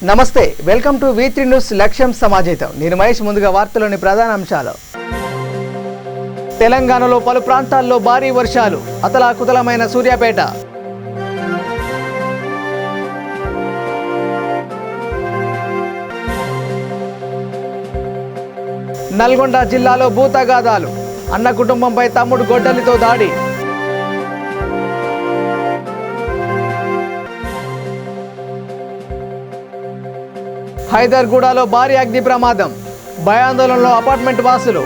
నమస్తే, welcome to V3 news లక్ష్యం సమాజేతం. నేను మహేష్. ముందుగా వార్తలోని ప్రధాన అంశాలు. తెలంగాణలో పలు ప్రాంతాల్లో భారీ వర్షాలు, అతలాకుతలమైన సూర్యాపేట. నల్గొండ జిల్లాలో భూతగాదాలు, అన్న కుటుంబంపై తమ్ముడు గొడ్డలితో దాడి. హైదర్గూడలో భారీ అగ్ని ప్రమాదం, భయాందోళనలో అపార్ట్మెంట్ వాసులు.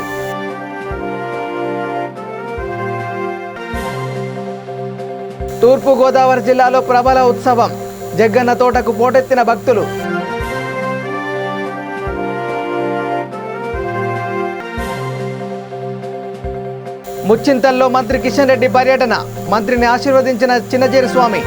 తూర్పు గోదావరి జిల్లాలో ప్రబల ఉత్సవం, జగ్గన్న తోటకు పోటెత్తిన భక్తులు. ముచ్చింతల్లో మంత్రి కిషన్ రెడ్డి పర్యటన, మంత్రిని ఆశీర్వదించిన చిన్నజీరి స్వామి.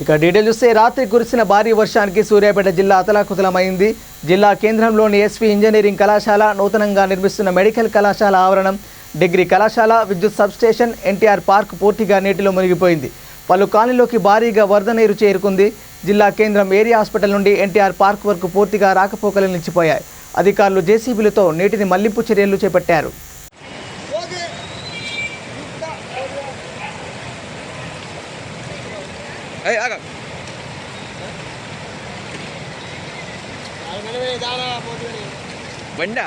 ఇక డీటెయిల్ చూస్తే, రాత్రి కురిసిన భారీ వర్షానికి సూర్యాపేట జిల్లా అతలాకుతలమైంది. జిల్లా కేంద్రంలోని ఎస్వి ఇంజనీరింగ్ కళాశాల, నూతనంగా నిర్మిస్తున్న మెడికల్ కళాశాల ఆవరణం, డిగ్రీ కళాశాల, విద్యుత్ సబ్స్టేషన్, ఎన్టీఆర్ పార్క్ పూర్తిగా నీటిలో మునిగిపోయింది. పలు కాలనీలోకి భారీగా వరద నీరు చేరుకుంది. జిల్లా కేంద్రం ఏరియా హాస్పిటల్ నుండి ఎన్టీఆర్ పార్క్ వరకు పూర్తిగా రాకపోకలు నిలిచిపోయాయి. అధికారులు జేసీబీలతో నీటిని మళ్లింపు చర్యలు చేపట్టారు. బండా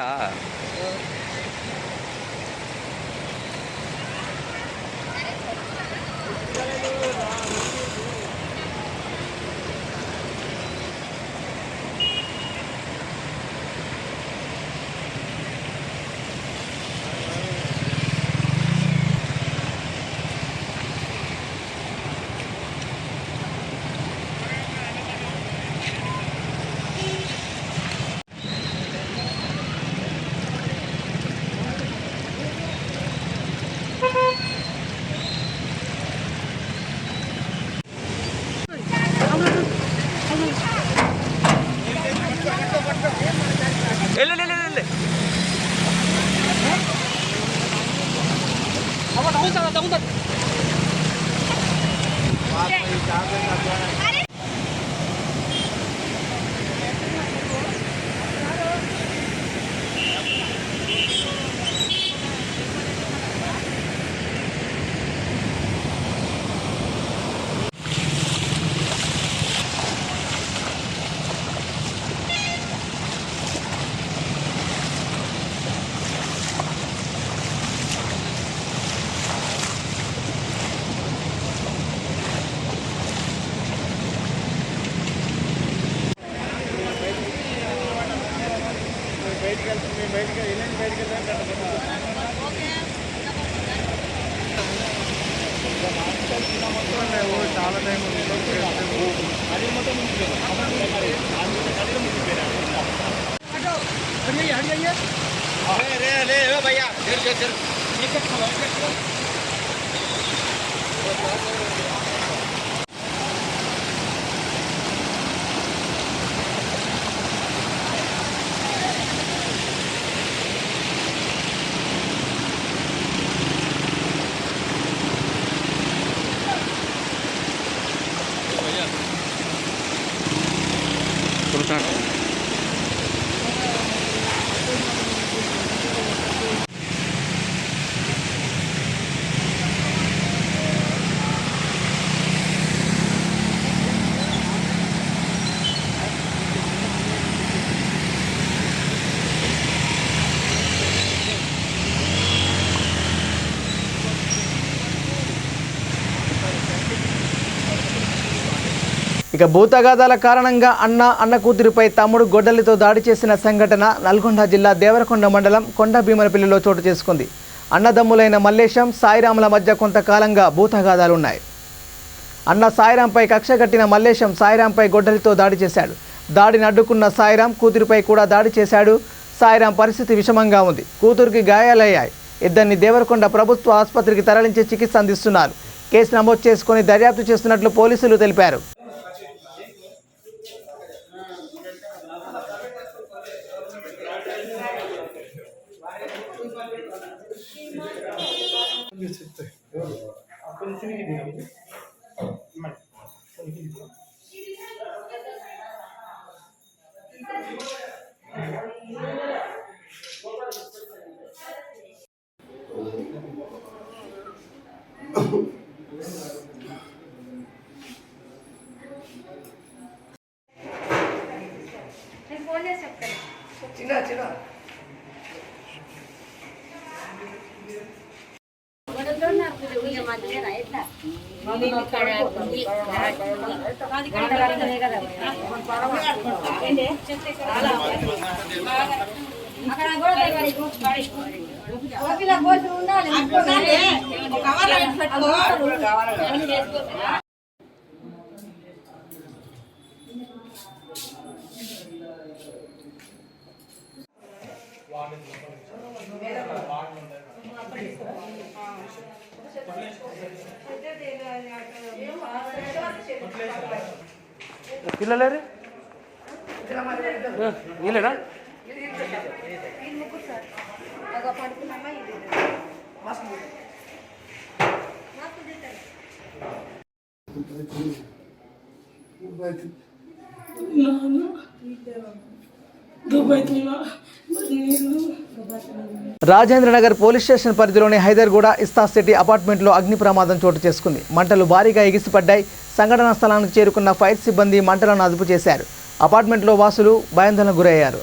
చాలా టైం భయ్యా ఇక భూతగాదాల కారణంగా అన్న కూతురిపై తమ్ముడు గొడ్డలితో దాడి చేసిన సంఘటన నల్గొండ జిల్లా దేవరకొండ మండలం కొండభీమనపల్లిలో చోటు చేసుకుంది. అన్నదమ్ములైన మల్లేశం, సాయిరాముల మధ్య కొంతకాలంగా భూతగాదాలున్నాయి. అన్న సాయిరాంపై కక్ష కట్టిన మల్లేశం సాయిరాంపై గొడ్డలితో దాడి చేశాడు. దాడిని అడ్డుకున్న సాయిరాం కూతురిపై కూడా దాడి చేశాడు. సాయిరాం పరిస్థితి విషమంగా ఉంది. కూతురికి గాయాలయ్యాయి. ఇద్దరిని దేవరకొండ ప్రభుత్వ ఆసుపత్రికి తరలించి చికిత్స అందిస్తున్నారు. కేసు నమోదు చేసుకుని దర్యాప్తు చేస్తున్నట్లు పోలీసులు తెలిపారు. పిల్లలేరు వీళ్ళేనా రాజేంద్రనగర్ పోలీస్ స్టేషన్ పరిధిలోని హైదర్గూడ ఇస్తాస్ సిటీ అపార్ట్మెంట్లో అగ్ని ప్రమాదం చోటు చేసుకుంది. మంటలు భారీగా ఎగిసిపడ్డాయి. సంఘటనా స్థలానికి చేరుకున్న ఫైర్ సిబ్బంది మంటలను అదుపు చేశారు. అపార్ట్మెంట్లో వాసులు భయాందోళనకు గురయ్యారు.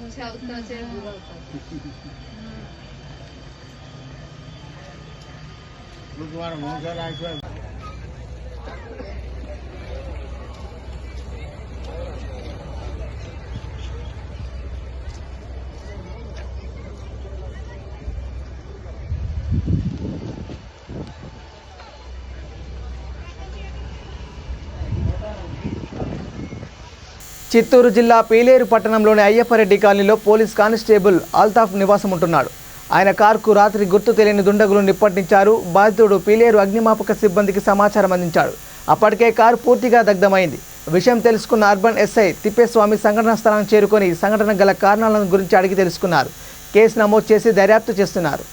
अच्छा उसका से बुरा होता है बुधवार मौका लाइक చిత్తూరు జిల్లా పీలేరు పట్టణంలోని అయ్యప్పరెడ్డి కాలనీలో పోలీస్ కానిస్టేబుల్ అల్తాఫ్ నివాసం ఉంటున్నాడు. ఆయన కారుకు రాత్రి గుర్తు తెలియని దుండగులు నిప్పంటించారు. బాధితుడు పీలేరు అగ్నిమాపక సిబ్బందికి సమాచారం అందించాడు. అప్పటికే కారు పూర్తిగా దగ్ధమైంది. విషయం తెలుసుకున్న అర్బన్ ఎస్ఐ తిప్పేస్వామి సంఘటనా స్థలానికి చేరుకొని సంఘటన గల కారణాలను గురించి అడిగి తెలుసుకున్నారు. కేసు నమోదు చేసి దర్యాప్తు చేస్తున్నారు.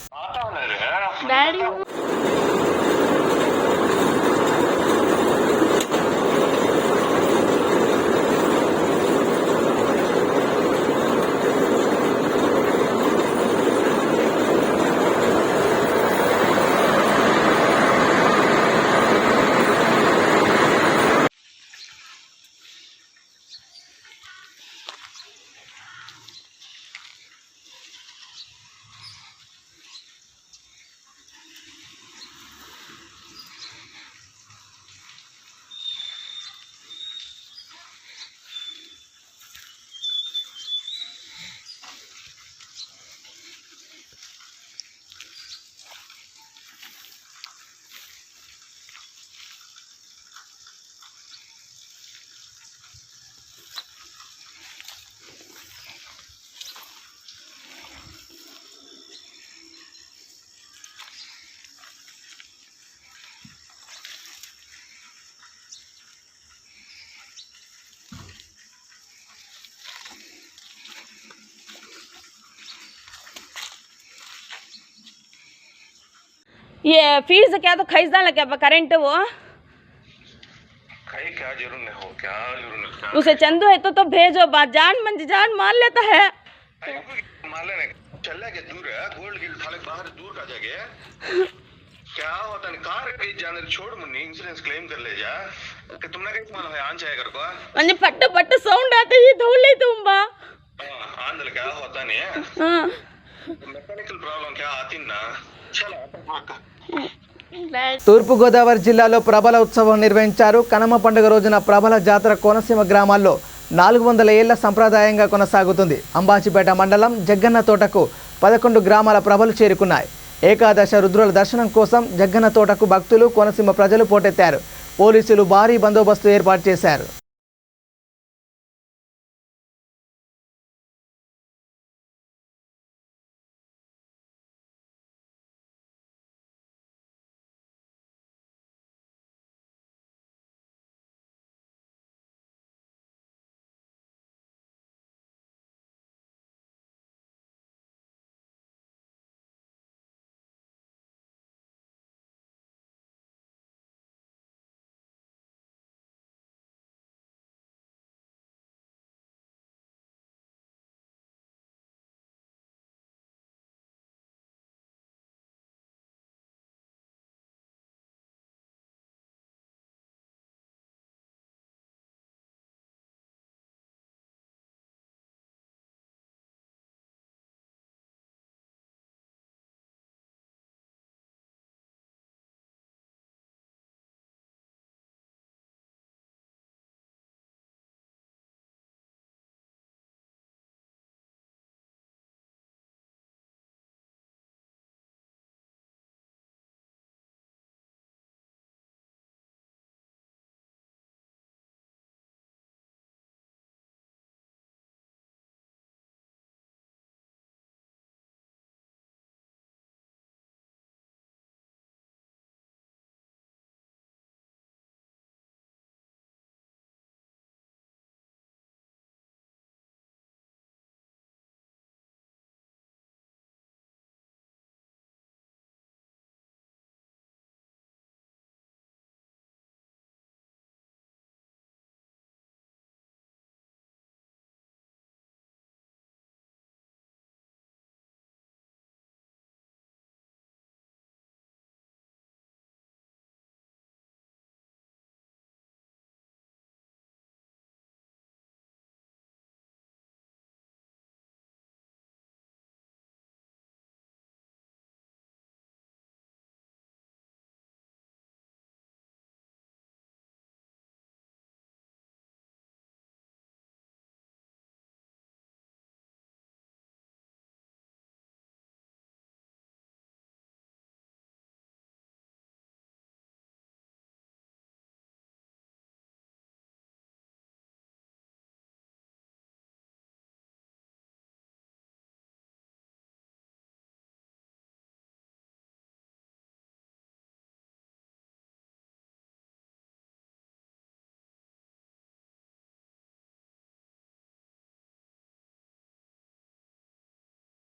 ये फीस क्या तो खरीद डाला क्या करेंट वो क्या जरूर नहीं हो क्या जरूर नहीं उसे चंदू है तो भेजो बात जान मान लेता है मान लेने चल के दूर है गोल्ड की थाले बाहर दूर का जगह क्या होता है कार कहीं जाने छोड़ मुन्नी इंश्योरेंस क्लेम कर ले जा कि तुमने कहीं मालूम है आन चाहे कर को अन्य पट्ट साउंड आते ही धोले तुम बा आंदल क्या होता नहीं है हां मैकेनिकल प्रॉब्लम क्या आती ना चलो తూర్పుగోదావరి జిల్లాలో ప్రభల ఉత్సవం నిర్వహించారు. కనమ పండుగ రోజున ప్రభల జాతర కోనసీమ గ్రామాల్లో 400 ఏళ్ల సంప్రదాయంగా కొనసాగుతుంది. అంబాజీపేట మండలం జగ్గన్న తోటకు 11 గ్రామాల ప్రభలు చేరుకున్నాయి. ఏకాదశ రుద్రుల దర్శనం కోసం జగ్గన్న తోటకు భక్తులు కోనసీమ ప్రజలు పోటెత్తారు. పోలీసులు భారీ బందోబస్తు ఏర్పాటు చేశారు.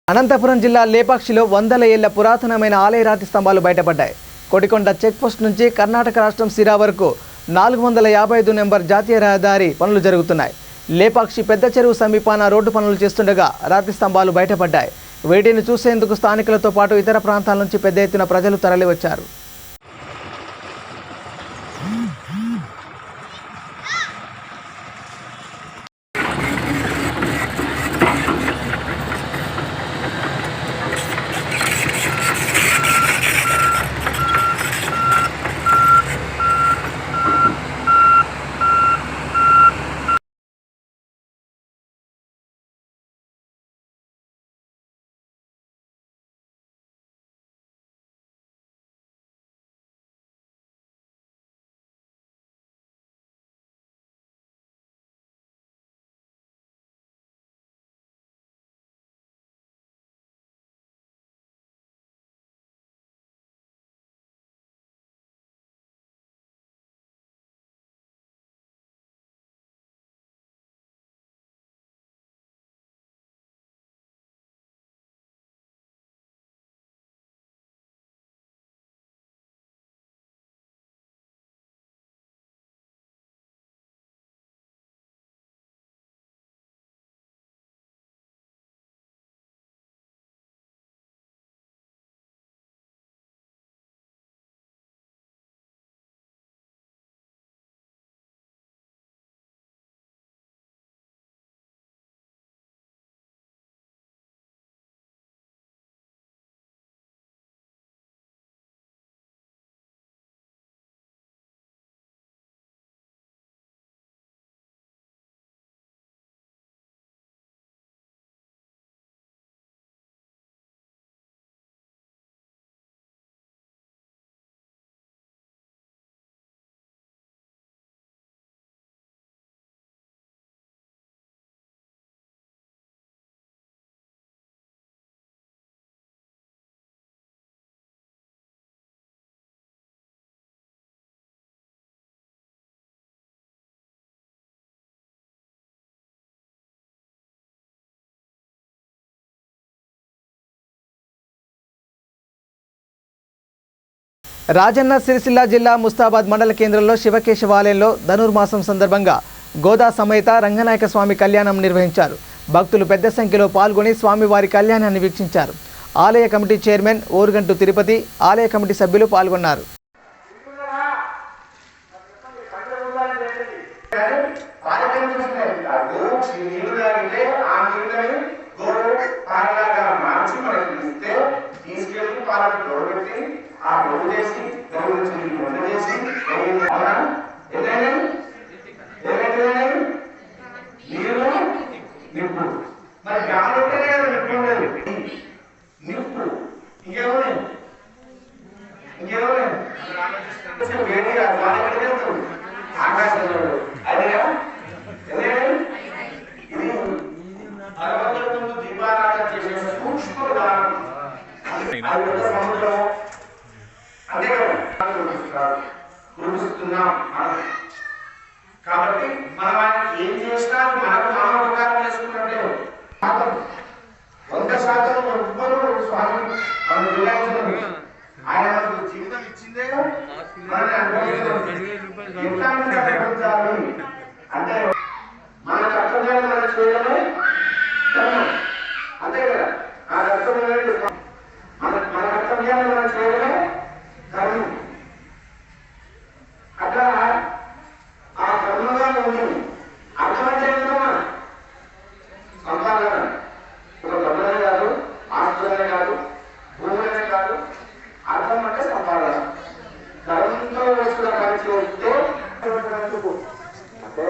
అనంతపురం జిల్లా లేపాక్షిలో వందల ఏళ్ల పురాతనమైన ఆలయ రాతి స్తంభాలు బయటపడ్డాయి. కొడికొండ చెక్పోస్ట్ నుంచి కర్ణాటక రాష్ట్రం సిరా వరకు 455 నెంబర్ జాతీయ రహదారి పనులు జరుగుతున్నాయి. లేపాక్షి పెద్ద చెరువు సమీపాన రోడ్డు పనులు చేస్తుండగా రాతి స్తంభాలు బయటపడ్డాయి. వీటిని చూసేందుకు స్థానికులతో పాటు ఇతర ప్రాంతాల నుంచి పెద్ద ఎత్తున ప్రజలు తరలివచ్చారు. రాజన్న సిరిసిల్ల జిల్లా ముస్తాబాద్ మండల కేంద్రంలో శివకేశవాలయంలో ధనుర్మాసం సందర్భంగా గోదా సమేత రంగనాయక స్వామి కళ్యాణం నిర్వహించారు. భక్తులు పెద్ద సంఖ్యలో పాల్గొని స్వామివారి కళ్యాణాన్ని వీక్షించారు. ఆలయ కమిటీ చైర్మన్ ఓరుగంటు తిరుపతి, ఆలయ కమిటీ సభ్యులు పాల్గొన్నారు. కాబట్టి మనం ఏం చేసినా మనకు మనం ఉపకారం చేసుకుంటే 100% ఎవ్వరూ స్వామి మనం విలాయించడం ఆయన మనకు జీవితం ఇచ్చిందే మనల్ని అనుభవించాలి అంటే మన కర్తవ్యాన్ని మనం చేయడమే అంతే కదా. ఆ కర్తవ్యాన్ని మన కర్తవ్యాన్ని మనం చేయడమే కర్మ. అట్లా ఆ కర్మగా ఉంది అర్థమంటే సంపాదన ఒక డబ్బులనే కాదు, ఆస్తులనే కాదు, భూములనే కాదు, అర్థం అంటే సంపాదన. కర్మంతో వచ్చిన పని చేస్తే అంటే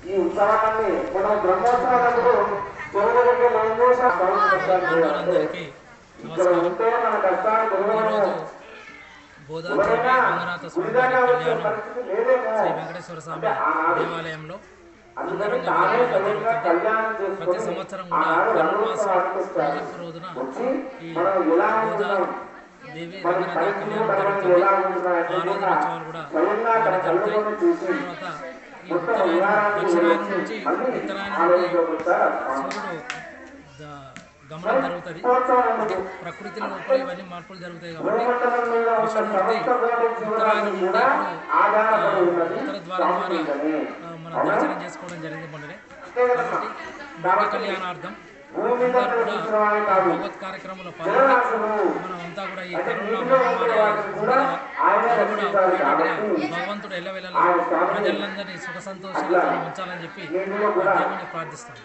ఈ ఉత్సవాన్ని మనం బ్రహ్మోత్సవాలకు ఇక్కడ ఉంటే మన కష్టాన్ని గోదావరి రంగనాథ స్వామి కళ్యాణం శ్రీ వెంకటేశ్వర స్వామి దేవాలయంలో అంగరంగ జరుగుతుంది. ప్రతి సంవత్సరం కూడా ధనుర్మాసం ముగింపు రోజున ఈ దేవి రంగనాథ కళ్యాణం జరుగుతుంది. ఆరాధనోత్సవాలు కూడా జరుగుతాయి. తర్వాత ఈ దక్షిణాయనం నుంచి ఉత్తరాయణం సూర్యుడు గమనం జరుగుతుంది. ప్రకృతిలో లోపల ఇవన్నీ మార్పులు జరుగుతాయి కాబట్టి విష్ణుమూర్తి ఉత్తరాయణం నుండి ఉత్తర ద్వారం ద్వారా మనం దర్శనం చేసుకోవడం జరిగింది మొన్ననే. కాబట్టి లోక కళ్యాణార్థం అందరూ కూడా భగవత్ కార్యక్రమంలో పాల్గొని మనం అంతా కూడా ఈ కరోనా మహమ్మారి కూడా భగవంతుడు ఎల్లవెల్లలా ప్రజలందరినీ సుఖ సంతోషాలతో ఉంచాలని చెప్పి దేవుని ప్రార్థిస్తాం.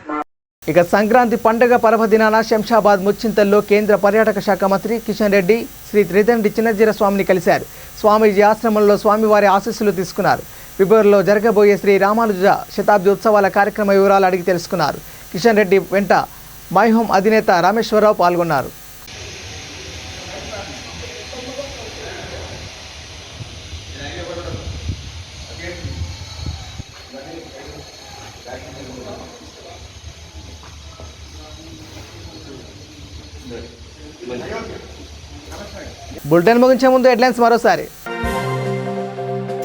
ఇక సంక్రాంతి పండుగ పర్వదినాన శంషాబాద్ ముచ్చింతల్లో కేంద్ర పర్యాటక శాఖ మంత్రి కిషన్ రెడ్డి శ్రీ త్రిదండి చిన్నజీర స్వామిని కలిశారు. స్వామీజీ ఆశ్రమంలో స్వామివారి ఆశీస్సులు తీసుకున్నారు. ఫిబ్రవరిలో జరగబోయే శ్రీ రామానుజ శతాబ్ది ఉత్సవాల కార్యక్రమ వివరాలు అడిగి తెలుసుకున్నారు. కిషన్ రెడ్డి వెంట మై హోమ్ అధినేత రామేశ్వరరావు పాల్గొన్నారు. బులెటిన్ ముగించే ముందు హెడ్లైన్స్ మరోసారి.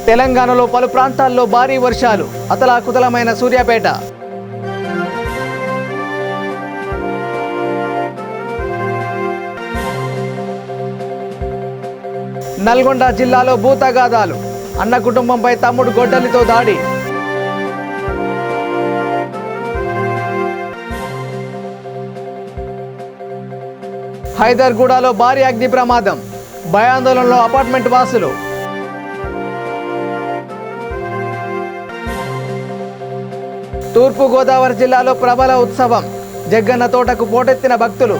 తెలంగాణలో పలు ప్రాంతాల్లో భారీ వర్షాలు, అతలాకుతలమైన సూర్యాపేట. నల్గొండ జిల్లాలో భూతగాదాలు, అన్న కుటుంబంపై తమ్ముడు గొడ్డలితో దాడి. హైదర్గూడలో భారీ అగ్ని ప్రమాదం, భయాందోళనలో అపార్ట్మెంట్ వాసులు. తూర్పు గోదావరి జిల్లాలో ప్రబల ఉత్సవం, జగ్గన్న తోటకు పోటెత్తిన భక్తులు.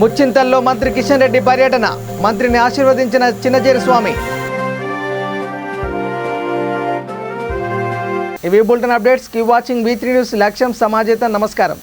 ముచ్చింతల్లో మంత్రి కిషన్ రెడ్డి పర్యటన, మంత్రిని ఆశీర్వదించిన చిన్నజీర స్వామి. ఇవి bulletin updates. Keep watching V3 news. లక్ష్యం సమాజేత. నమస్కారం.